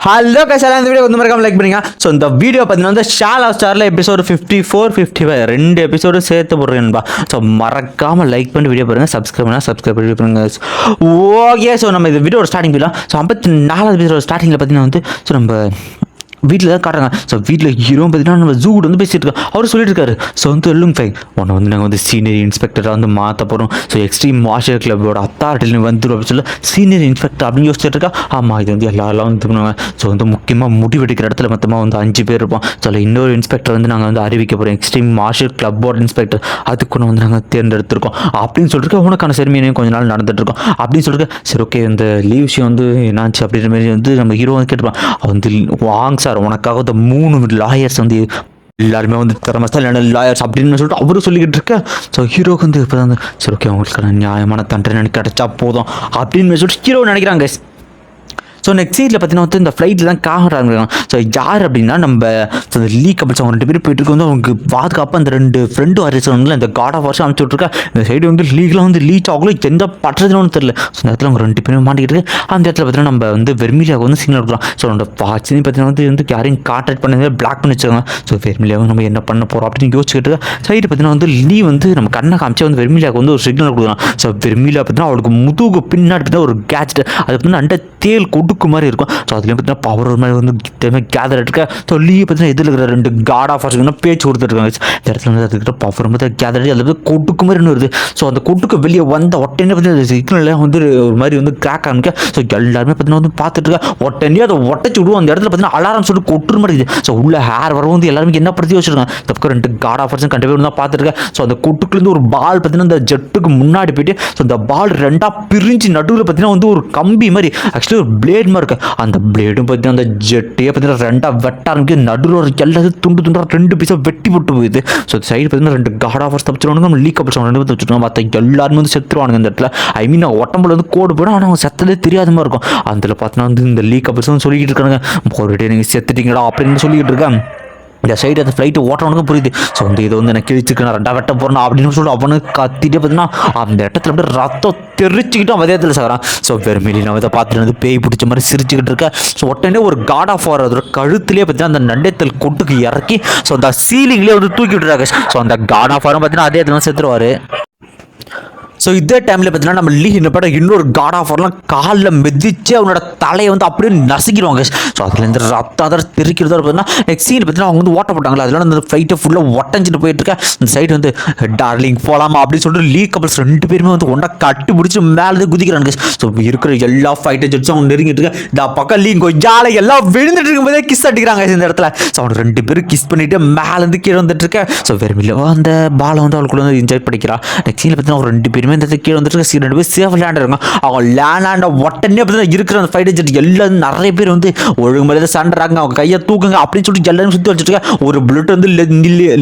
Hello கசாலா, இந்த video வந்து மறக்காம லைக் பண்ணுங்க. ஸோ இந்த வீடியோ பார்த்தீங்கன்னா வந்து ஷாலா ஸ்டாரில் எபிசோடு 54, 55 2 எபிசோடு சேர்த்து போடுறேன்பா. ஸோ மறக்காம லைக் பண்ணி வீடியோ பாருங்க, சப்ஸ்கிரைப் பண்ணால் சப்ஸ்கிரைப் பண்ணி பண்ணுங்க. ஓகே, ஸோ நம்ம இந்த வீடியோட ஸ்டார்டிங் போயிடலாம். ஸோ 54 எபிசோட ஸ்டார்டிங்கில் பார்த்தீங்கன்னா வந்து ஸோ நம்ம வீட்டில் தான் காட்டுறாங்க. ஸோ வீட்டில் ஹீரோ பார்த்தீங்கன்னா நம்ம ஜூ வந்து பேசிட்டு இருக்கோம். அவர் சொல்லிட்டு இருக்காரு, ஸோ வந்து எல்லுங்க ஃபைன் உன்னை வந்து நாங்கள் வந்து சீனியர் இன்ஸ்பெக்டராக வந்து மாற்ற போகிறோம். ஸோ எக்ஸ்ட்ரீம் மார்ஷல் கிளப்போட அத்தாரிட்டியில் வந்துடும் அப்படின்னு சொல்லி சீனியர் இன்ஸ்பெக்டர் அப்படின்னு யோசிச்சுட்டு இருக்கா. ஆமாம், இது வந்து எல்லாரும் வந்து பண்ணுவாங்க. ஸோ வந்து முக்கியமாக முடிவெடுக்கிற இடத்துல மொத்தமாக வந்து 5 பேர் இருப்போம். ஸோ அதில் இன்னொரு இன்ஸ்பெக்டர் வந்து நாங்கள் வந்து அறிவிக்க போகிறோம், எக்ஸ்ட்ரீம் மார்ஷல் கிளப்போட இன்ஸ்பெக்டர். அதுக்கு வந்து நாங்கள் தேர்ந்தெடுத்திருக்கோம் அப்படின்னு சொல்லிட்டு உனக்கான செரிமனியும் கொஞ்ச நாள் நடந்துட்டு இருக்கோம் அப்படின்னு சொல்லிட்டு. சரி, ஓகே, இந்த லீவ் விஷயம் வந்து என்னாச்சு அப்படின்ற மாதிரி வந்து நம்ம ஹீரோ வந்து கேட்டுப்பான். வந்து வாங்க சார், உனக்காக வந்து 3 லாயர்ஸ் வந்து எல்லாருமே வந்து திறமசாலியான லாயர்ஸ் அப்படின்னு சொல்லிட்டு அவரும் சொல்லிக்கிட்டு இருக்க. ஸோ ஹீரோக்கு வந்து இப்போ தான் சரி, ஓகே, அவங்களுக்கான நியாயமான தண்டனை கிடைச்சா போதும் அப்படின்னு சொல்லிட்டு ஹீரோ நினைக்கிறாங்க. ஸோ நெக்ஸ்ட் சீட்டில் பார்த்தீங்கன்னா வந்து இந்த ஃப்ளைட்டில் தான் காட்டுறாங்க. ஸோ யார் அப்படின்னா நம்ம லீ கபிள்ஸ் அவங்க 2 பேரும் போயிட்டு வந்து அவங்களுக்கு பாதுகாப்பாக அந்த 2 ஃப்ரெண்டும் அரேசவங்களை இந்த காட் ஆஃப் வார்ஸ் அனுப்பிச்சு விட்ருக்கா. இந்த சைடு வந்து லீக்லாம் வந்து லீச் ஆகலும் எந்த பட்டுறதுன்னு தெரியல. ஸோ இந்த இடத்துல அவங்க 2 பேரும் மாட்டிக்கிட்டு இருக்கு. அந்த இடத்துல பார்த்தீங்கன்னா நம்ம வந்து வெர்மிலியாவுக்கு வந்து சிக்னல் கொடுக்கலாம். ஸோ அந்த வாட்சினு பார்த்தீங்கன்னா வந்து யாரையும் கான்டாக்ட் பண்ணி பிளாக் பண்ணி வச்சுருக்காங்க. ஸோ வெர்மிலியாவும் நம்ம என்ன பண்ண போகிறோம் அப்படின்னு யோசிச்சுக்கிட்டு சைடு பார்த்தீங்கன்னா வந்து லீ வந்து நம்ம கண்ணை காமிச்சா வந்து வெர்மிலியாவுக்கு வந்து ஒரு சிக்னல் கொடுக்கலாம். ஸோ வெர்மிலியா பார்த்தீங்கன்னா அவளுக்கு முதுகு பின்னாடி பார்த்தீங்கன்னா ஒரு கேட்ஜெட், அது பார்த்தீங்கன்னா அண்ட தேல் கொடுக்கு மாதிரி இருக்கும். ஸோ அதுலேயும் பார்த்தீங்கன்னா பவர் ஒரு மாதிரி வந்து கேதர் எடுக்க. ஸோ லீ பார்த்தீங்கன்னா எதில் இருக்கிற 2 காட் ஆஃப் வார்ஸ் பேச்சு கொடுத்துருக்காங்க. இந்த இடத்துல வந்து அதுக்கிட்ட பவர் வந்து கேதர் அதில் வந்து கொட்டுக்கு மாதிரி வருது. ஸோ அந்த கொட்டுக்கு வெளியே வந்த உடனே பார்த்தீங்கன்னா சிக்னல் வந்து ஒரு மாதிரி வந்து கிராக் ஆரம்பிக்க. ஸோ எல்லாருமே பார்த்தீங்கன்னா வந்து பார்த்துட்டு இருக்க. உடனே அதை ஒட்டச்சு விடுவோம். அந்த இடத்துல பார்த்தீங்கன்னா அலாரம் சொல்லிட்டு கொட்டுற மாதிரி இருக்குது. ஸோ உள்ள ஹேர் வரவும் வந்து எல்லாருமே என்ன படுத்தி வச்சிருக்காங்க. இந்த பக்கம் 2 காட் ஆஃப் வார்ஸ் கண்டிப்பாக தான் பார்த்துருக்கேன். ஸோ அந்த கொட்டுக்குலேருந்து ஒரு பால் பார்த்தீங்கன்னா அந்த ஜெட்டுக்கு முன்னாடி போயிட்டு ஸோ அந்த பால் 2ஆக பிரிஞ்சு நடுவில் பார்த்தீங்கன்னா வந்து ஒரு கம்பி மாதிரி ஆக்சுவலி ஒரு பிளேட் மாதிரி இருக்கு. அந்த பிளேடும் பார்த்தீங்கன்னா அந்த ஜெட்டையே பார்த்தீங்கன்னா 2ஆக வெட்ட ஆரம்பிக்க. நடுவில் ஒரு எல்லாத்தையும் துண்டு துண்டாக 2 பீஸாக வெட்டி போட்டு போகுது. ஸோ சைடு பார்த்தீங்கன்னா 2 காட் ஆஃப் வார்ஸ் தப்பிச்சிருவாங்க, நம்ம லீக் அப்பிச்சு 2 பேர் தப்பிச்சிருவாங்க. மற்ற எல்லாருமே வந்து செத்துருவானுங்க இந்த இடத்துல. ஐ மீன் உடம்புல வந்து கோடு போயிடும், ஆனால் அவங்க செத்ததே தெரியாத மாதிரி இருக்கும். அதில் பார்த்தீங்கன்னா வந்து இந்த லீக் அப்பிச்சு வந்து சொல்லிக்கிட்டு இருக்காங்க, ஒரு டே நீங்கள் செத்துட்டீங்கடா அப்படின்னு சொல்லிக்கிட்டு இருக்கேன். இந்த சைடு அந்த ஃப்ளைட்டு ஓட்டவனுக்கு புரியுது. ஸோ வந்து இதை வந்து எனக்கு கிழிச்சிருக்கு, நான் 2ஆக வெட்ட போகிறேன் அப்படின்னு சொல்லிட்டு அவனுக்கு கத்திட்டே பார்த்தீங்கன்னா அந்த இடத்துல அப்படியே ரத்தம் தெரிச்சுக்கிட்டு அவன் இதயத்தில் சாகிறான். ஸோ வெறுமையில நான் இதை பார்த்துட்டு வந்து பேய் பிடிச்ச மாதிரி சிரிச்சுக்கிட்டு இருக்கேன். ஸோ உடனே ஒரு காட் ஆஃப் வார் அதோட கழுத்துலேயே பார்த்தீங்கன்னா அந்த நண்டத்தில் கொட்டுக்கு இறக்கி ஸோ அந்த சீலிங்லேயே வந்து தூக்கி விட்டுறாங்க. ஸோ அந்த காட் ஆஃப் வாரும் பார்த்தீங்கன்னா அதே இடத்துல செத்துருவார். ஸோ இதே டைமில் பார்த்தீங்கன்னா நம்ம லீ என்ன பண்ண இன்னொரு காட் ஆஃப் வார்லாம் காலில் மிதிச்சு அவனோட தலையை வந்து அப்படியே நசுக்கிடுவாங்க. ஸோ அதுலேருந்து ரத்தம் அதை தெரிக்கிறதா பார்த்தீங்கன்னா நெக்ஸ்ட் சீன் பார்த்தீங்கன்னா அவங்க வந்து ஓட்ட போட்டாங்களா, அதெல்லாம் அந்த ஃப்ளைட்டை ஃபுல்லாக ஒட்டஞ்சிட்டு போயிட்டு இருக்கேன். இந்த சைடு வந்து டார்லிங் போகலாமா அப்படின்னு சொல்லிட்டு லீ கபிள்ஸ் 2 பேருமே வந்து ஒன்றா கட்டி பிடிச்சி மேலே குதிக்கிறாங்க. ஸோ இருக்கிற எல்லா ஃபைட்டை ஜட்ஸும் அவங்க நெருங்கிட்டு இருக்கேன். இந்த பக்கம் லீ கொஞ்சால எல்லாம் விழுந்துட்டு இருக்கும்போதே கிஸ் அடிக்கிறாங்க இந்த இடத்துல. ஸோ அவங்க 2 பேரும் கிஸ் பண்ணிட்டு மேலேருந்து கீழே வந்துட்டு இருக்கேன். ஸோ வெறுமில்ல அந்த பாலை வந்து அவளுக்குள்ள வந்து என்ஜாய் பண்ணிக்கிறான். நெக்ஸ்ட் சீனில் பார்த்தீங்கன்னா அவங்க 2 பேருமே இந்த கீழே வந்துட்டு 2 பேர் சேஃப் லேண்ட் இருக்காங்க. அவங்க லேண்ட் உடனே பார்த்தீங்கன்னா இருக்கிற அந்த ஃபைட்டர் ஜெட் எல்லாரும் நிறைய பேர் வந்து ஒழுங்கு மாதிரி சண்டைறாங்க, அவங்க கையை தூக்குங்க அப்படின்னு சொல்லிட்டு எல்லாரும் சுற்றி வச்சுட்டு ஒரு புல்லட் வந்து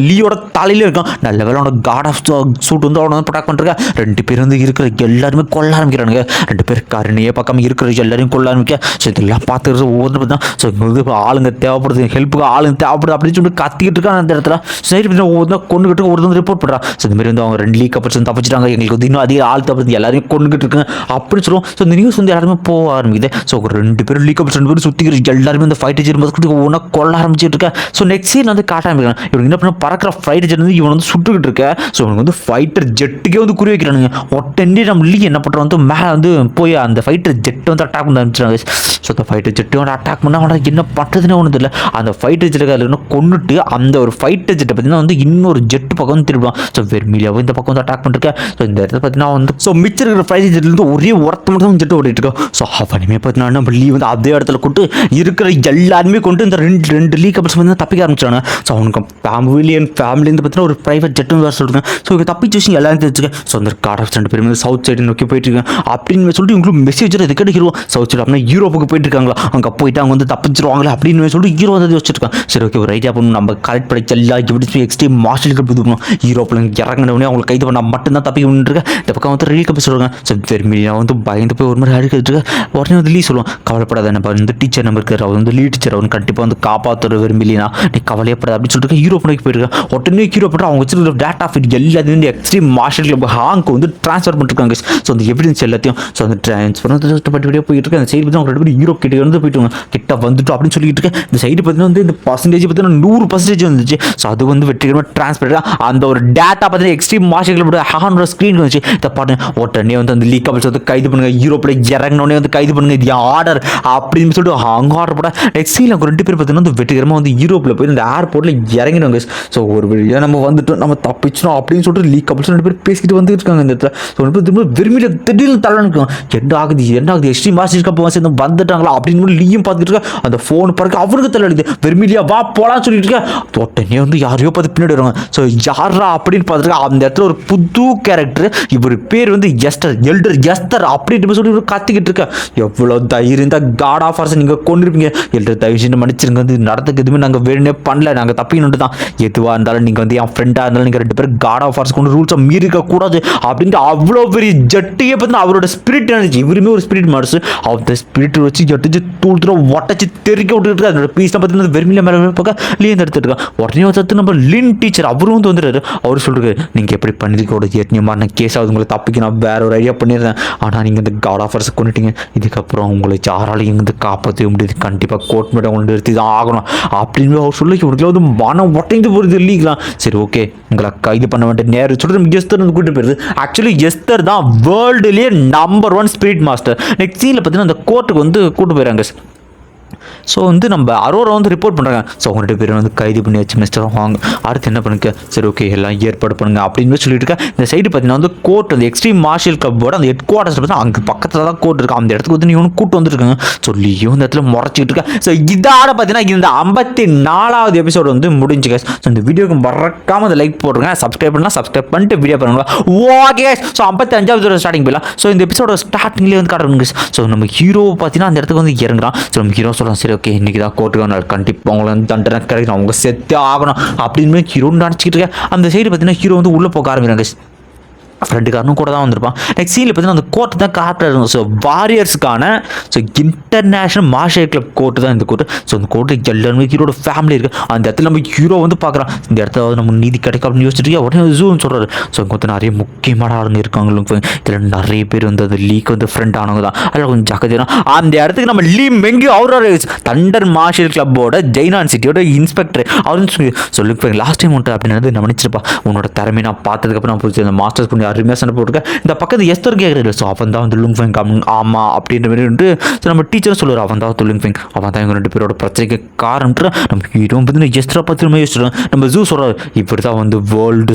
லீயோட தலையிலே இருக்கும். நல்ல வேலை அவனோட காட் ஆஃப் சூட் வந்து அவனை வந்து ப்ரொடக்ட் பண்ணிருக்கேன். 2 பேர் வந்து இருக்கிற எல்லாருமே கொல்ல ஆரம்பிக்கிறானுங்க. 2 பேர் கருணையே பார்க்காம இருக்கிற எல்லாரையும் கொல்ல ஆரம்பிக்க. ஸோ இதெல்லாம் பார்த்துக்கிறது ஒவ்வொரு தான். ஸோ இப்போ ஆளுங்க தேவைப்படுது, ஹெல்ப்புக்கு ஆளுங்க தேவைப்படுது அப்படின்னு சொல்லிட்டு கத்திக்கிட்டு இருக்காங்க அந்த இடத்துல. சரி ஒவ்வொரு கொண்டுகிட்டு ஒருத்தர் ரிப்போர்ட் பண்ணுறான். ஸோ இந்த மாதிரி வந்து அவங்க 2 லீக் அப்புறம் தப்பிச்சிட்டாங்க, எங்களுக்கு வந்து இன்னும் அதிக ஆள் தப்பு எல்லாரையும் கொண்டுகிட்டு இருக்காங்க அப்படின்னு சொல்லுவோம். ஸோ இந்த நியூஸ் வந்து எல்லாருமே போக ஆரம்பிக்குது. ஸோ 2 பேரும் லீக் அப் 2 பேரும் சுற்றிக்கிட்டு எல்லாருமே இந்த ஃபைட்டர் ஜெட் வந்து ஒன்றா கொல்ல ஆரம்பிச்சுட்டு இருக்கேன். ஸோ நெக்ஸ்ட் சீன் வந்து காட்ட ஆரம்பிக்கிறாங்க. இவங்க என்ன பண்ண பறக்கிற ஃபைட்டர் ஜெட் வந்து இவன் வந்து சுட்டுக்கிட்டு இருக்க. ஸோ இவங்க வந்து ஃபைட்டர் ஜெட்டுக்கே வந்து குறி வைக்கிறானுங்க. உடனே நம்ம லீ என்ன பண்ணுறோம் வந்து மேலே வந்து போய் அந்த ஃபைட்டர் ஜெட்டை வந்து அட்டாக் பண்ண ஆரம்பிச்சிட்டாங்க. ஸோ அந்த ஃபைட்டர் ஜெட்டு வந்து அட்டாக் பண்ணால் அவனை என்ன பண்ணுறதுன்னு ஒன்றும் தெரியல. அந்த ஃபைட்டர் ஜெட்டுக்கு அதில் கொண்டுட்டு அந்த ஒரு ஃபைட்டர் ஜெட்டை பார்த்தீங்கன்னா வந்து இன்னொரு ஜெட்டு பக்கம் வந்து திருடுவான். ஸோ வெறுமையிலாவும் இந்த பக்கம் வந்து அட்டாக் பண்ணிருக்கேன். ஸோ இந்த இடத்துல பார்த்தீங்கன்னா வந்து ஸோ மிச்சம் இருக்கிற ஃபைட்டர் ஜெட்லேருந்து ஒரே ஒருத்த மட்டும் தான் ஜெட்டு ஓடிட்டு இருக்கோம். ஸோ அவனுமே பார்த்தீங்கன்னா நம்ம லீ வந்து அதே இடத்துல கொண்டு இருக்கிற எல்லாருமே கொண்டு இந்த 2 லீக் கப்பல்ஸ் வந்து தப்பிக்க ஆரம்பிச்சாங்க. ஸோ அவனுக்கு ஃபேமிலியிலேருந்து பார்த்தீங்கன்னா ஒரு ப்ரைவேட் ஜெட்டுன்னு வேறு சொல்லிருக்கேன். ஸோ இங்கே தப்பிச்சு வச்சு எல்லாரும் தெரிஞ்சுக்கேன். ஸோ அந்த காட் ஆஃப் 2 பேரும் வந்து சவுத் சைடு நோக்கி போயிட்டு இருக்கேன் அப்படின்னு சொல்லிட்டு உங்களுக்கு மெசேஜ் எதுக்கிட்ட ஹீரோ சவுத் சைடு அப்படின்னா யூரோப்புக்கு போயிட்டு இருக்காங்களா, அங்கே போயிட்டு அவங்க வந்து தப்பிச்சிருவாங்களே அப்படின்னு சொல்லிட்டு ஹீரோ வந்து வச்சிருக்கான். சரி, ஓகே, ஒரு ஐடியா பண்ணணும், நம்ம கரெக்ட் படிச்ச எல்லா எப்படி எக்ஸ்ட்ரீம் மார்ஷலுக்கு இது பண்ணணும். யூரோப்பில் இறங்கினவனே அவங்களை கைது பண்ணால் மட்டும்தான் தப்பிக்க இருக்கேன். இந்த பக்கம் வந்து லீ கப்பல் சொல்கிறாங்க. ஸோ வெர்மிலியா வந்து பயந்து போய் ஒரு மாதிரி அழுக்கிட்டு உடனே வந்து லீ சொல்லுவோம், கவலைப்படாத நம்ம வந்து டீச்சர் நம்ம இருக்கார், அவர் வந்து லீ டீச்சர் அவர் கண்டிப்பாக வந்து காப்பாற்றுற வெர்மிலியா, நீ கவலையப்படாது அப்படின்னு சொல்லிட்டு ஹீரோ பண்ணி போயிருக்கேன். உடனே ஹீரோ பண்ணுற அவங்க வச்சிருக்கிற டேட்டா ஃபீட் எல்லாத்தையும் வந்து எக்ஸ்ட்ரீம் மார்ஷல் கிளப் ஹாங்க்கு வந்து ட்ரான்ஸ்ஃபர் பண்ணிருக்காங்க. ஸோ அந்த எவிடன்ஸ் எல்லாத்தையும் ஸோ அந்த ட்ரான்ஸ்ஃபர் படிப்படியாக போயிட்டு இருக்கு. அந்த சைடு பற்றி அவங்க 2 பேரும் ஹீரோ கிட்ட வந்து போயிட்டு கிட்ட வந்துட்டோம் அப்படின்னு சொல்லிட்டு இருக்கேன். இந்த சைடு பார்த்தீங்கன்னா வந்து இந்த பர்சன்டேஜ் பார்த்தீங்கன்னா 100% வந்துச்சு. ஸோ அது வந்து வெற்றிகரமாக ட்ரான்ஸ்ஃபர் அந்த ஒரு டேட்டா பார்த்தீங்கன்னா எக்ஸ்ட்ரீம் மார்ஷல் கிளப் ஹானோட ஸ்க்ரீன் வந்துச்சு. இதை பாட்டு உடனே வந்து அந்த லீக் கப்பல்ஸ் வந்து கைது பண்ணுங்க, யூரோப்பில் இறங்கினோடனே வந்து கைது பண்ணுங்க, இது ஆர்டர் அப்படின்னு சொல்லிட்டு அங்கே ஆர்டர் போட நெக்ஸ்ட் சீன் அவங்க 2 பேர் பார்த்தீங்கன்னா வந்து வெற்றிகரமாக வந்து யூரோப்பில் போய் இந்த ஏர்போர்ட்டில் இறங்கிடுவாங்க. ஸோ ஒரு வழியாக நம்ம வந்துட்டோம், நம்ம தப்பிச்சிடும் அப்படின்னு சொல்லிட்டு லீக் கப்பல்ஸ் 2 பேர் பேசிக்கிட்டு வந்து இருக்காங்க இந்த இடத்துல. ஸோ திரும்ப வெறுமையில திடீர்னு தள்ளனுக்கும் என்ன ஆகுது எக்ஸ்ட்ரீம் மார்ஷல் கப் வந்து வந்துட்டாங்களா அப்படின்னு லீயும் பார்த்துட்டு இருக்க. அந்த ஃபோன் பாருங்க அவருக்கு தள்ளடிது, வெறுமையிலியா வா போலான்னு சொல்லிட்டு இருக்க. உடனே வந்து யாரையோ பார்த்து பின்னாடி வருவாங்க. ஸோ யாரா அப்படின்னு பார்த்துருக்க அந்த இடத்துல ஒரு புது கேரக்டர், இவர் பேர் வந்து எல்டர் எஸ்தர் அப்படின்னு சொல்லி ஒரு கத்திக்கிட்டு இருக்க. எவ்வளோ தைரியம் தான் காட் ஆஃப் வார்ஸ் நீங்கள் கொண்டிருப்பீங்க, எல்டர் தயவு செஞ்சு மன்னிச்சிருங்க, வந்து நடத்துக்கு எதுவுமே நாங்கள் வேணுனே பண்ணல, நாங்கள் தப்பின்னு தான், எதுவாக இருந்தாலும் நீங்கள் வந்து என் ஃப்ரெண்டாக இருந்தாலும் நீங்கள் 2 பேரும் காட் ஆஃப் வார்ஸ் கொண்டு ரூல்ஸை மீறிக்க கூடாது அப்படின்ட்டு அவ்வளோ பெரிய ஜட்டியை பார்த்து அவரோட ஸ்பிரிட் இருந்துச்சு. இவருமே ஒரு ஸ்பிரிட் மார்ஸ், அந்த ஸ்பிரிட் வச்சு ஜட்டிச்சு தூள் உடச்சி தெறிக்க விட்டுட்டு அதோட பீஸ்லாம் பார்த்தீங்கன்னா வெறுமையில மேலே பார்க்க லீன் எடுத்துட்டு இருக்கான். உடனே வந்து நம்ம லின் டீச்சர் அவரும் வந்து வந்துடுறாரு. அவர் சொல்றாரு, நீங்கள் எப்படி பண்ணிருக்க கூடாது, ஏற்கனவே கேஸ் ஆகுது, உங்களை தப்பிக்க நான் வேற ஒரு ஐடியா பண்ணிடுறேன், ஆனால் நீங்கள் இந்த காட் ஆஃப் வார்ஸை கொண்டுட்டீங்க, இதுக்கப்புறம் உங்களை யாராலையும் வந்து காப்பாற்ற முடியாது, கண்டிப்பாக கோர்ட் மேடம் உங்களை நிறுத்தி தான் ஆகணும் அப்படின்னு அவர் சொல்லி இவருக்கு வந்து மனம் ஒட்டைந்து போகிறது இல்லைங்களா. சரி ஓகே உங்களை கைது பண்ண வேண்டிய நேரம் சொல்லிட்டு எஸ்தர் வந்து கூட்டிட்டு போயிருது. ஆக்சுவலி எஸ்தர் தான் வேர்ல்டுலேயே நம்பர் 1 ஸ்பிரிட் மாஸ்டர். நெக்ஸ்ட் சீனில் பார்த்தீங்கன்னா அந்த கோர்ட்டுக்கு வந்து கூட்டு போயிறாங்க. ஸோ வந்து நம்ம அரோரா வந்து ரிப்போர்ட் பண்ணுறாங்க. ஸோ அவங்க 2 பேரும் வந்து கைது பண்ணி வச்சு மிஸ்டர் ஹாங் அடுத்து என்ன பண்ணுங்க, சரி ஓகே எல்லாம் ஏற்பாடு பண்ணுங்க அப்படின்னு சொல்லிட்டு இருக்கேன். இந்த சைடு பார்த்தீங்கன்னா வந்து கோர்ட் அந்த எக்ஸ்ட்ரீம் மார்ஷல் கிளப்போட அந்த ஹெட் குவார்ட்டர்ஸ் பார்த்தா அங்கே பக்கத்தில் தான் கோர்ட் இருக்கு. அந்த இடத்துக்கு வந்து நீ ஒன்று கூட்டு வந்துருக்காங்க. சொல்லியும் இந்த இடத்துல முறைச்சிக்கிட்டு இருக்கேன். ஸோ இதோட பார்த்தீங்கன்னா இந்த 54வது எபிசோடு வந்து முடிஞ்சுங்க. ஸோ இந்த வீடியோக்கு மறக்காம அதை லைக் போடுங்க, சப்ஸ்கிரைப் பண்ணலாம், சப்ஸ்கிரைப் பண்ணிட்டு வீடியோ பண்ணுங்க. ஓகே ஸோ 55வது ஸ்டார்டிங் போயிடலாம். ஸோ இந்த எபிசோட ஸ்டார்டிங்லேயே வந்து காட்டுறாங்க. ஸோ நம்ம ஹீரோ பார்த்தீங்கன்னா அந்த இடத்துக்கு வந்து இறங்குறான். ஸோ நம்ம ஹீரோ சொல்கிறோம், சரி ஓகே இன்றைக்கி தான் கோர்ட்டுக்கு வந்தால் கண்டிப்பாக அவங்கள வந்து தண்டனை கிடைக்கணும், அவங்க செத்தே ஆகணும் அப்படின்னு ஹீரோன்னு நினச்சிக்கிட்டு இருக்கேன். அந்த சைடு பார்த்தீங்கன்னா ஹீரோ வந்து உள்ளே போக ஆரம்பிக்கிறாங்க. ஃப்ரெண்டுக்காரனும் கூட தான் வந்திருப்பான். நெக்ஸ்ட் சீனில் பார்த்தீங்கன்னா அந்த கோர்ட்டு தான் காட்டுறாங்க. ஸோ வாரியர்ஸ்க்கான so international martial club court தான் இந்த கோர்ட்டு. ஸோ அந்த கோர்ட்டு எல்லாருமே ஹீரோட ஃபேமிலி இருக்குது. அந்த இடத்துல நம்ம ஹீரோ வந்து பார்க்குறான், இந்த இடத்துல நம்ம நீதி கிடைக்கும் அப்படின்னு யோசிச்சுட்டு உடனே ஜூன்னு சொல்கிறாரு. ஸோ இங்கே வந்து நிறைய முக்கியமான ஆளுங்க இருக்காங்க. இதில் நிறைய பேர் வந்து அந்த லீக் வந்து ஃப்ரெண்ட் ஆனவங்க தான். அதில் கொஞ்சம் ஜாக்கிரதையா அந்த இடத்துக்கு நம்ம லீ மெங்கி அவரோட தண்டர் மார்ஷல் கிளப்போட ஜெய்னான் சிட்டியோட இன்ஸ்பெக்டர் அவருன்னு சொல்லுங்க லாஸ்ட் டைம் ஒன்று அப்படின்னு நான் நினச்சிருப்பா, உன்னோட திறமை நான் பார்த்ததுக்கப்புறம் நான் புரிஞ்சு அந்த மாஸ்டர்ஸ் பண்ணி அருமையாக சண்டை போட்டுருக்கேன். இந்த பக்கத்து எஸ்தர் கேட்குறது. ஸோ அவன் தான் வந்து லுங்ஃபெங் ஆமாம் அப்படின்ற மாதிரி வந்து நம்ம டீச்சரும் சொல்லுவார், அவன் தான் லுங்ஃபெங், அவன் தான் இவங்க 2 பேரோட பிரச்சனைக்கு காரணம். நம்ம ஹீரோ வந்து எஸ்தரை பற்றி யோசிச்சிடும். நம்ம ஜூ சொல்கிறார், இப்படி தான் வந்து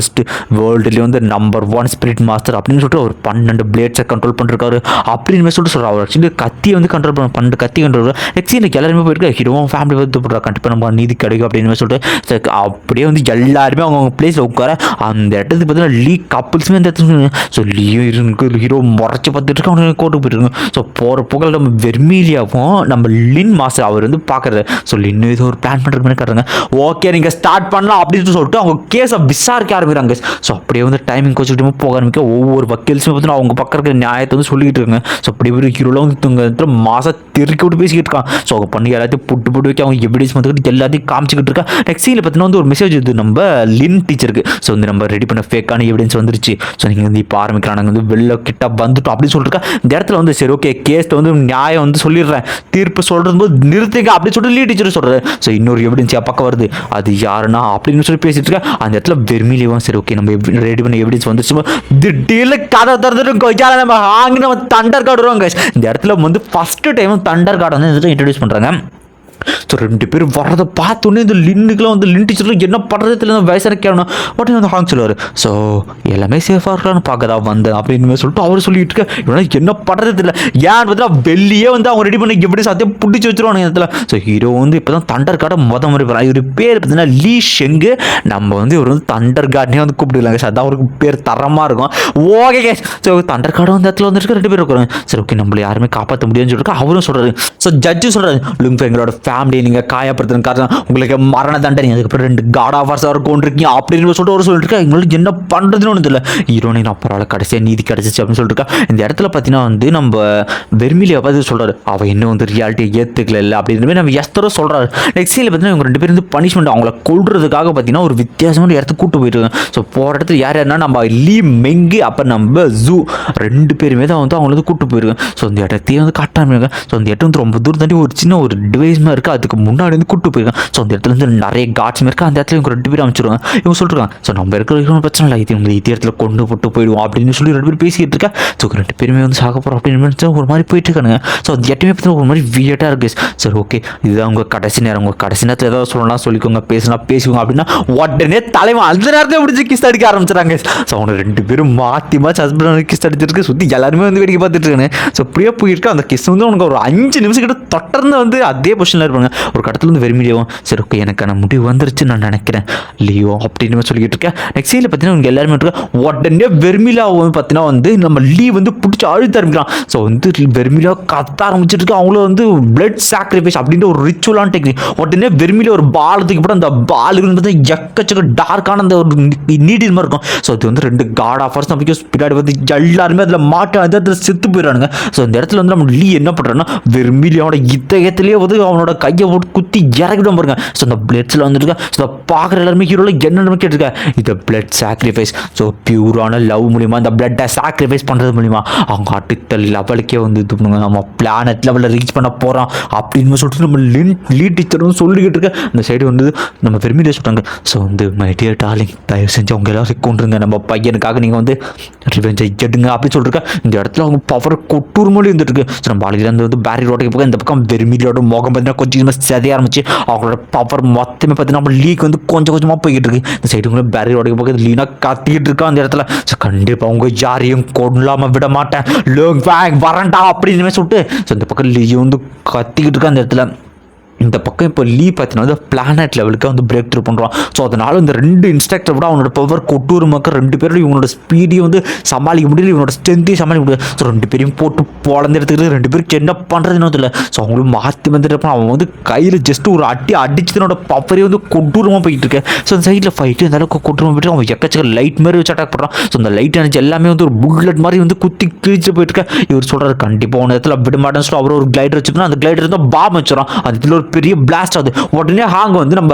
வேர்ல்டுலேயே வந்து நம்பர் 1 ஸ்பிரிட் மாஸ்டர் அப்படின்னு சொல்லிட்டு ஒரு 12 பிளேட்ஸை கண்ட்ரோல் பண்ணிருக்காரு அப்படின்னு சொல்லிட்டு சொல்கிறார். அவர் ஆக்சுவலி கத்தியை வந்து கண்ட்ரோல் பண்ண 12 கத்தி கண்ட்ரோல். நெக்ஸ்ட் சீனுக்கு எல்லாருமே போயிருக்க ஹீரோவும் ஃபேமிலி வந்து போடுறா, கண்டிப்பாக நம்ம நீதி கிடைக்கும் அப்படின்னு சொல்லிட்டு அப்படியே வந்து எல்லாருமே அவங்க பிளேஸில் உட்கார அந்த இடத்துக்கு பார்த்தீங்கன்னா லீக் கப்பிள்ஸுமே அந்த இடத்துல சொல்லியும் இருக்கு. ஹீரோ முறைச்சி பார்த்துட்டு இருக்க அவனுக்கு கோர்ட்டுக்கு போயிட்டு ஸோ போகிற புகழ் நம்ம வெர்மீலியாவும் நம்ம லின் மாஸ்டர் அவர் வந்து பார்க்குறது. ஸோ லின் இது ஒரு பிளான் பண்ணுறது மாதிரி காட்டுறாங்க. ஓகே நீங்கள் ஸ்டார்ட் பண்ணலாம் அப்படின்னு சொல்லிட்டு அவங்க கேஸை விசாரிக்க ஆரம்பிக்கிறாங்க. ஸோ அப்படியே வந்து டைமிங் கொஞ்சம் போக ஆரம்பிக்க ஒவ்வொரு வக்கீல்ஸுமே பார்த்தீங்கன்னா அவங்க பக்கம் இருக்கிற நியாயத்தை வந்து சொல்லிக்கிட்டு இருக்காங்க. ஸோ அப்படி ஒரு ஹீரோவில் வந்து மாதம் தெருக்கி விட்டு பேசிக்கிட்டு இருக்கான். ஸோ அவங்க பண்ணி எல்லாத்தையும் புட்டு வைக்க அவங்க எவிடன்ஸ் வந்துக்கிட்டு எல்லாத்தையும் காமிச்சிக்கிட்டு இருக்கா. நெக்ஸ்ட் சீனில் பார்த்தீங்கன்னா வந்து ஒரு மெசேஜ் இது நம்ம லின் டீச்சருக்கு. ஸோ வந்து நம்ம ரெடி பண்ண ஃபேக்கான எவிடன்ஸ் வந்துருச்சு. ஸோ நீங்கள் வந்து இப்போ ஆரம்பிக்கிறாங்க வந்து வெளில கிட்ட வந்துட்டோம் அப்படின்னு சொல்லிட்டு இந்த இடத்துல வந்து சரி ஓகே கேஸை வந்து நியாயம் வந்து சொல்லிடுறேன், தீர்ப்பு சொல்கிறது போது நிறுத்திக்க அப்படின்னு சொல்லிட்டு லீ டீச்சர் சொல்கிறாரு. ஸோ இன்னொரு எவிடன்ஸ் பக்கம் வருது, அது யாருன்னா அப்படின்னு சொல்லி பேசிட்டு இருக்கேன். அந்த இடத்துல வெர்மிலியும் சரி ஓகே நம்ம ரெடி பண்ண எவிடன்ஸ் வந்துச்சு. திடீர்னு கதை திறந்துட்டு கொஞ்சம் நம்ம ஆங்கி நம்ம தண்டர் கார்டு வருவாங்க. இந்த இடத்துல வந்து ஃபர்ஸ்ட் டைம் தண்டர் கார்டு வந்து இன்ட்ரடியூஸ் பண்ணுறாங்க. ஸோ 2 பேரும் வரதை பார்த்தோன்னே இந்த லின்னுக்குலாம் வந்து லின் டீச்சர்லாம் என்ன பண்ணுறது தெரியல, வயசான கேட்கணும். உடனே வந்து ஹாங் சொல்லுவார், ஸோ எல்லாமே சேஃபாக இருக்கலாம்னு பார்க்க தான் வந்தேன் அப்படின்னு சொல்லிட்டு அவர் சொல்லிட்டு இருக்க. இவனா என்ன பண்ணுறது தெரியல, ஏன்னு பார்த்தா வெளியே வந்து அவங்க ரெடி பண்ணி எப்படி சத்தியம் பிடிச்சி வச்சிருவாங்க இடத்துல. ஸோ ஹீரோ வந்து இப்போ தான் தண்டர் கார்டை முறை போகிறான். இவர் பேர் பார்த்தீங்கன்னா லீ ஷெங்கு. நம்ம வந்து இவர் வந்து தண்டர் கார்டனே வந்து கூப்பிட்டுலாங்க. சார் அதான் அவருக்கு பேர் தரமாக இருக்கும். ஓகே ஸோ தண்டர் கார்டு வந்து இடத்துல வந்துருக்கு 2 பேர் இருக்கிறாங்க. சரி ஓகே நம்மள யாருமே காப்பாற்ற முடியும்னு சொல்லிட்டு அவரும் சொல்கிறாரு. ஸோ ஜட்ஜு சொல்கிறாரு, லுங்ஃபெங்களோட ஃபேமிலியை நீங்கள் காயப்படுத்துற காரணம் உங்களுக்கு மரண தண்டனை, அதுக்கப்புறம் 2 காட் ஆஃப் வார்ஸ் கொண்டிருக்கீங்க அப்படின்னு சொல்லிட்டு ஒரு சொல்லிட்டு எங்களுக்கு என்ன பண்ணுறதுன்னு ஒன்று தெரியல. ஹீரோனி நான் பரவாயில்ல கடைசியாக நீதி கிடச்சிச்சு அப்படின்னு சொல்லிட்டு இந்த இடத்துல பார்த்தீங்கன்னா வந்து நம்ம வெர்மிலியா பார்த்து சொல்கிறாரு அவள் இன்னும் வந்து ரியாலிட்டியை ஏற்றுக்கல இல்லை அப்படின்ற மாதிரி நம்ம எஸ்தரோ சொல்கிறாரு. நெக்ஸ்ட் சீனில் பார்த்தீங்கன்னா இவங்க 2 பேரும் வந்து பனிஷ்மெண்ட் அவங்கள கொள்றதுக்காக பார்த்தீங்கன்னா ஒரு வித்தியாசமான இடத்துக்கு கூட்டு போயிட்டுருக்காங்க. ஸோ போகிற இடத்துல யார் யாருன்னா நம்ம லீ மெங்கு அப்போ நம்ம ஜூ 2 பேருமே தான் வந்து அவங்கள வந்து கூட்டு போயிருக்காங்க. ஸோ இந்த இடத்தையே வந்து காட்டாமல் ஸோ இந்த இடத்துல வந்து ரொம்ப தூரம் தாண்டி ஒரு சின்ன ஒரு டிவைஸ் மாதிரி இருக்குது, அதுக்கு முன்னாடி வந்து கூட்டு போயிருக்காங்க. ஸோ அந்த இடத்துல வந்து நிறைய காட்ஸ் இருக்குது, அந்த இடத்துல இவங்க 2 பேரும் அமைச்சிருவாங்க. இவங்க சொல்லிருக்காங்க ஸோ நம்ம இருக்கிற பிரச்சனை இல்லை, இது இவங்க இதே இடத்துல கொண்டு போட்டு போயிடுவோம் அப்படின்னு சொல்லி 2 பேரும் பேசிக்கிட்டு இருக்கா. ஸோ 2 பேருமே வந்து சாக போகிறோம் அப்படின்னு ஒரு மாதிரி போயிட்டு இருக்கானுங்க. ஸோ அது எட்டுமே பார்த்தீங்கன்னா ஒரு மாதிரி வியட்டாக இருக்குது. சரி ஓகே இதுதான் உங்கள் கடைசி நேரம், உங்கள் கடைசி நேரத்தில் ஏதாவது சொல்லலாம் சொல்லிக்கோங்க, பேசலாம் பேசுவோங்க அப்படின்னா உடனே தலைவன் அந்த நேரத்தில் முடிஞ்சு கிஸ் அடிக்க ஆரம்பிச்சிடறாங்க. ஸோ அவங்க 2 பேரும் மாற்றி ஹஸ்பண்ட் கிஸ் அடிச்சிருக்கு, சுற்றி எல்லாருமே வந்து வேடிக்கை பார்த்துட்டு இருக்காங்க. ஸோ அப்படியே போயிருக்கு அந்த கிஸ் வந்து உனக்கு ஒரு 5 நிமிஷம் கிட்ட தொடர்ந்து வந்து அதே பொசிஷனில் இருப்பாங்க. ஒரு கடத்தில் வந்து வெறுமிலியாவும் சரி ஓகே எனக்கான முடிவு வந்துருச்சு நான் நினைக்கிறேன் லியோ அப்படின்னு சொல்லிட்டு இருக்கேன். நெக்ஸ்ட் சீனில் பார்த்தீங்கன்னா உங்களுக்கு எல்லாருமே இருக்கா உடனே வெர்மிலியா வந்து பார்த்தீங்கன்னா வந்து நம்ம லீ வந்து பிடிச்சி அழுத்த ஆரம்பிக்கலாம். ஸோ வந்து வெர்மிலியா கத்த ஆரம்பிச்சிட்டு இருக்கு. அவங்களும் வந்து பிளட் சாக்ரிஃபைஸ் அப்படின்ற ஒரு ரிச்சுவலான டெக்னிக். உடனே வெர்மிலியா ஒரு பால் தூக்கி போட்டு அந்த பாலுக்கு வந்து எக்கச்சக்க டார்க்கான அந்த ஒரு நீடில் மாதிரி இருக்கும். ஸோ அது வந்து 2 காட் ஆஃப் வார்ஸ் நமக்கு பின்னாடி வந்து எல்லாருமே அதில் மாட்ட அதில் செத்து போயிடுறானுங்க. ஸோ இந்த இடத்துல வந்து நம்ம லீ என்ன பண்ணுறான்னா வெர்மிலியாவோட இதயத்திலேயே வந்து அவனோட கையை போட்டு குத்தி இறக்கிடும் பாருங்க. ஸோ அந்த பிளட்ஸில் வந்துருக்கா. ஸோ பார்க்குற எல்லாருமே ஹீரோவில் என்ன கேட்டிருக்கா இது பிளட் சாக்ரிஃபைஸ். ஸோ பியூரான லவ் மூலிமா இந்த பிளட்டை சாக்ரிஃபைஸ் பண்ணுறது மூலிமா அவங்க அடுத்த லெவலுக்கே வந்து இது பண்ணுங்க, நம்ம பிளானட் லெவலில் ரீச் பண்ண போகிறோம் அப்படின்னு சொல்லிட்டு நம்ம லீட் டீச்சரும் சொல்லிக்கிட்டு இருக்க. அந்த சைடு வந்து நம்ம வெர்மிலியா சொல்கிறாங்க ஸோ வந்து மை டியர் டார்லிங் தயவு செஞ்சு அவங்க எல்லாரும் கொண்டுருங்க, நம்ம பையனுக்காக நீங்கள் வந்து ரிவெஞ்சை எடுங்க அப்படின்னு சொல்லிருக்க. இந்த இடத்துல அவங்க பவர் கொட்டூர் மொழி வந்துட்டு இருக்கு. ஸோ நம்ம பாலிகிலேருந்து வந்து பேரி ரோட்டுக்கு போக இந்த பக்கம் வெர்மிலியோட முகம் பார்த்தீங்கன்னா கொஞ்சம் செதைய ஆரம்பிச்சு அவங்களோட பவர் மொத்தமே பார்த்தீங்கன்னா நம்ம லீக் வந்து கொஞ்சமாக போய்கிட்டு இருக்கு. இந்த சைடு பேரி ரோட்டுக்கு போக லீனா கத்திக்கிட்டு இருக்கா அந்த இடத்துல. ஸோ கண்டிப்பாக அவங்க யாரையும் கொல்லாமல் விட மாட்டேன் லோங் பேங் வரண்டா அப்படின்னு சொல்லிட்டு ஸோ இந்த பக்கம் லீ வந்து கத்திக்கிட்டு இருக்கா அந்த இடத்துல. இந்த பக்கம் இப்போ லீ பார்த்தீங்கன்னா வந்து பிளானட் லெவலுக்கு வந்து பிரேக் த்ரூ பண்ணுறான். ஸோ அதனால் இந்த 2 இன்ஸ்ட்ரக்டர் விட அவனோட பவர் கொட்டூருமாக்க 2 பேரும் இவனோட ஸ்பீடையும் வந்து சமாளிக்க முடியல, இவனோட ஸ்ட்ரென்த்தையும் சமாளிக்க முடியாது. ஸோ 2 பேரையும் போட்டு பொழந்து எடுத்துக்கிட்டு 2 பேருக்கு என்ன பண்ணுறதுன்னு தெரியல. ஸோ அவங்களும் மாற்றி வந்துட்டு இருப்பான். அவன் வந்து கையில் ஜஸ்ட் ஒரு அடிச்சதனோட பவரே வந்து கொட்டூரமாக போயிட்டு இருக்கு. ஸோ அந்த சைடில் ஃபைட்டு இந்த அளவுக்கு கொட்டூரமாக போயிட்டு அவன் எக்கச்சக்க லைட் மாதிரி வச்சு அட்டாக் பண்ணுறான். ஸோ அந்த லைட் எனர்ஜி எல்லாமே வந்து ஒரு புல்லட் மாதிரி வந்து குத்தி கிழிச்சு போயிட்டு இருக்க. இவர் சொல்கிறார் கண்டிப்பாக ஒரு இடத்துல விட மாட்டேன்னு சொல்லி அவர் ஒரு கிளைடர் வச்சுக்கணும். அந்த கிளைடர் இருந்தால் பாம் வச்சிடறான். அதுல ஒரு பெரிய பிளாஸ்ட் ஆகுது. உடனே ஹாங் வந்து நம்ம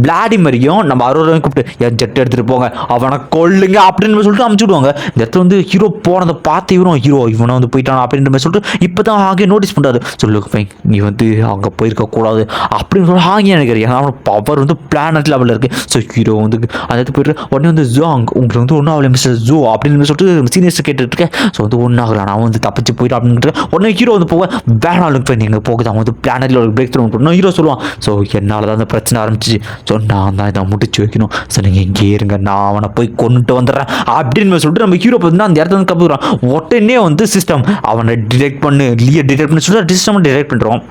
விளாடிமரியும் நம்ம அரோராவையும் கூப்பிட்டு என் ஜெட் எடுத்துட்டு போங்க அவனை கொல்லுங்க அப்படின்னு சொல்லிட்டு அமுச்சு விடுவாங்க. இந்த இடத்துல வந்து ஹீரோ போனதை பார்த்து ஹீரோ இவனை வந்து போயிட்டான் அப்படின்ற மாதிரி சொல்லிட்டு இப்போதான் ஹாங்கே நோட்டீஸ் பண்ணுறாரு. சொல்லுங்க பையன் நீ வந்து அங்கே போயிருக்க கூடாது அப்படின்னு சொல்லி ஹாங்கே நினைக்கிறேன். ஏன்னா அவனோட பவர் வந்து பிளானட் லெவலில் இருக்குது. ஸோ ஹீரோ வந்து அந்த இடத்துக்கு போயிட்டு உடனே வந்து ஜோங் உங்களுக்கு வந்து ஒன்றும் ஆகலை மிஸ்டர் ஜோ அப்படின்னு சொல்லிட்டு சீனியர்ஸ் கேட்டுட்டு இருக்கேன். ஸோ வந்து ஒன்றும் ஆகலை நான் வந்து தப்பிச்சு போயிட்டு அப்படின்னு உடனே ஹீரோ வந்து போக வேணாலும் போய் நீங்கள் போகுது அவன் வந்து பிளானட்டில் ஒரு பிரேக் த்ரூ பண்ணணும் ஹீரோ சொல்லுவான். ஸோ என்னால் தான் அந்த பிரச்சனை ஆரம்பிச்சிச்சு. ஸோ நான் தான் இதை முடிச்சு வைக்கணும். ஸோ நீங்கள் இங்கே இருங்க நான் அவனை போய் கொண்டுட்டு வந்துடுறேன் அப்படின்னு சொல்லிட்டு நம்ம ஹீரோ பார்த்தீங்கன்னா அந்த இடத்துல வந்து கப்புறான். உடனே வந்து சிஸ்டம் அவனை டிடெக்ட் பண்ணு லீயை டிடெக்ட் பண்ணி சொல்லிட்டு சிஸ்டம் டிடெக்ட் பண்ணுறோம்.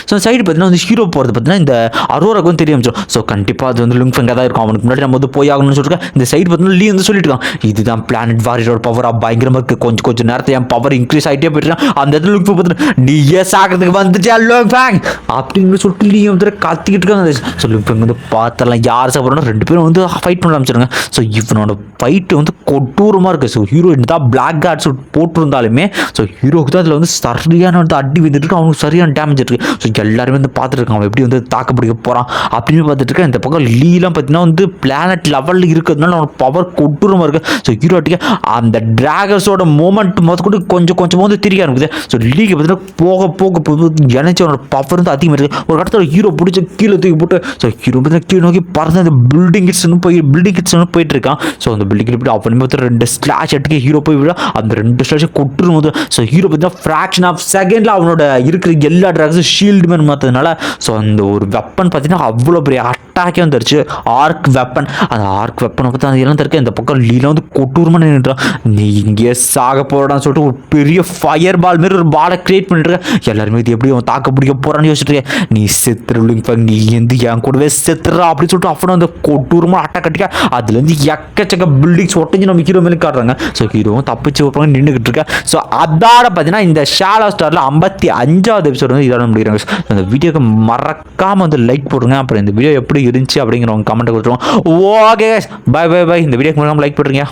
ஸோ சைடு பார்த்தீங்கன்னா வந்து ஹீரோ போகிறது பார்த்தீங்கன்னா இந்த அரோராக்கு வந்து தெரிய ஆரம்பிச்சிடும். ஸோ கண்டிப்பாக அது வந்து லுங்க் ஃபெங்காக தான் இருக்கும். அவனுக்கு முன்னாடி நம்ம வந்து போய் ஆகணும்னு சொல்லிட்டு இந்த சைடு பார்த்தீங்கன்னா லீ வந்து சொல்லிட்டு இருக்கான் இதுதான் பிளானட் வாரியரோட பவர் பயங்கரமாக இருக்குது. கொஞ்சம் நேரத்தில் என் பவர் இன்க்ரீஸ் ஆகிட்டே போயிட்டு அந்த இடத்துல லுங்க் பார்த்துட்டு நீ ஏன் சாகிறதுக்கு வந்துட்டியா லுங்க் ஃபேங் அப்படின்னு சொல்லிட்டு லீ வந்து கத்திக்கிட்டு இருக்காங்க. ஸோ லுங்க் ஃபேங் வந்து பார்த்தலாம் யார் சாப்பிட்றோம் 2 பேரும் வந்து ஃபைட் பண்ண ஆரம்பிச்சிருங்க. ஸோ இவனோட ஃபைட்டு வந்து கொட்டூரமாக இருக்குது. ஸோ ஹீரோ தான் பிளாக் கார்ட்ஸ் போட்டிருந்தாலுமே ஸோ ஹீரோக்கு தான் அதில் வந்து சரியான வந்து அடி வந்துட்டு அவனுக்கு சரியான டேமேஜ் இருக்குது. ஸோ எல்லாருமே வந்து பார்த்துட்டு இருக்கான் அவன் எப்படி வந்து தாக்கு பிடிக்க போகிறான் அப்படின்னு பார்த்துட்டு இருக்கேன். இந்த பக்கம் லீலாம் பார்த்தீங்கன்னா வந்து பிளானட் லெவலில் இருக்கிறதுனால அவனோட பவர் கொட்டூரமாக இருக்குது. ஸோ ஹீரோட்டிக்கு அந்த டிராகர்ஸோட மூமெண்ட் முதற்கொண்டு கொஞ்சம் வந்து திரிக்க ஆரம்பிக்குது. ஸோ லீக்கு பார்த்தீங்கன்னா போக இணைச்சி அவனோட பவர் வந்து அதிகமாக இருக்குது. ஒரு இடத்துல ஹீரோ பிடிச்சி கீழே தூக்கி போட்டு ஸோ ஹீரோ பார்த்தீங்கன்னா கீழே நோக்கி பறந்து அந்த பில்டிங் கிட்ஸ் போயிட்டு இருக்கான். ஸோ அந்த பில்டிங் போய் அவன் பார்த்து 2 ஸ்லாஷ் எடுத்து ஹீரோ போய் விட அந்த 2 ஸ்லாஷை கொட்டுரும் போது ஸோ ஹீரோ பார்த்தீங்கன்னா ஃப்ராக்ஷன் ஆஃப் செகண்டில் அவனோட இருக்கிற எல்லா டிராகர்ஸும் ஷீல்டு மேன் மாற்றதுனால ஸோ அந்த ஒரு வெப்பன் பார்த்தீங்கன்னா அவ்வளோ பெரிய அட்டாக்கே வந்துருச்சு. ஆர்க் வெப்பன், அந்த ஆர்க் வெப்பனை பற்றி அது எல்லாம் இருக்கு. இந்த பக்கம் லீலாம் வந்து கொட்டூரமாக நின்றுட்டான். நீ இங்கே சாக போடான்னு சொல்லிட்டு ஒரு பெரிய ஃபயர் பால் மாரி ஒரு பாலை கிரியேட் பண்ணிட்டு இருக்க. எல்லாருமே இது எப்படி அவன் தாக்க பிடிக்க போறான்னு யோசிச்சுட்டு நீ செத்துருலிங்க, நீ எந்த என் கூடவே செத்துறா அப்படின்னு சொல்லிட்டு அப்புறம் அந்த கொட்டூரமாக அட்டாக் கட்டிக்க. அதுலேருந்து எக்கச்சக்க பில்டிங்ஸ் ஒட்டஞ்சு நம்ம ஹீரோ மேலே காட்டுறாங்க. ஸோ ஹீரோவும் தப்பிச்சு வைப்பாங்க நின்றுக்கிட்டு இருக்கேன். ஸோ அதோட பார்த்தீங்கன்னா இந்த ஷாலோ ஸ்டாரில் 55வது எபிசோட் வந்து இதோட முடிகிறாங்க. அந்த வீடியோக்கு மறக்காமல் வந்து லைக் போடுங்க. அப்புறம் இந்த வீடியோ எப்படி இருந்துச்சு அப்படிங்கிறவங்க கமெண்ட் கொடுத்துருவோம். Okay bye bye bye. இந்த வீடியோக்கு மறக்காமல் லைக் போட்டுருங்க.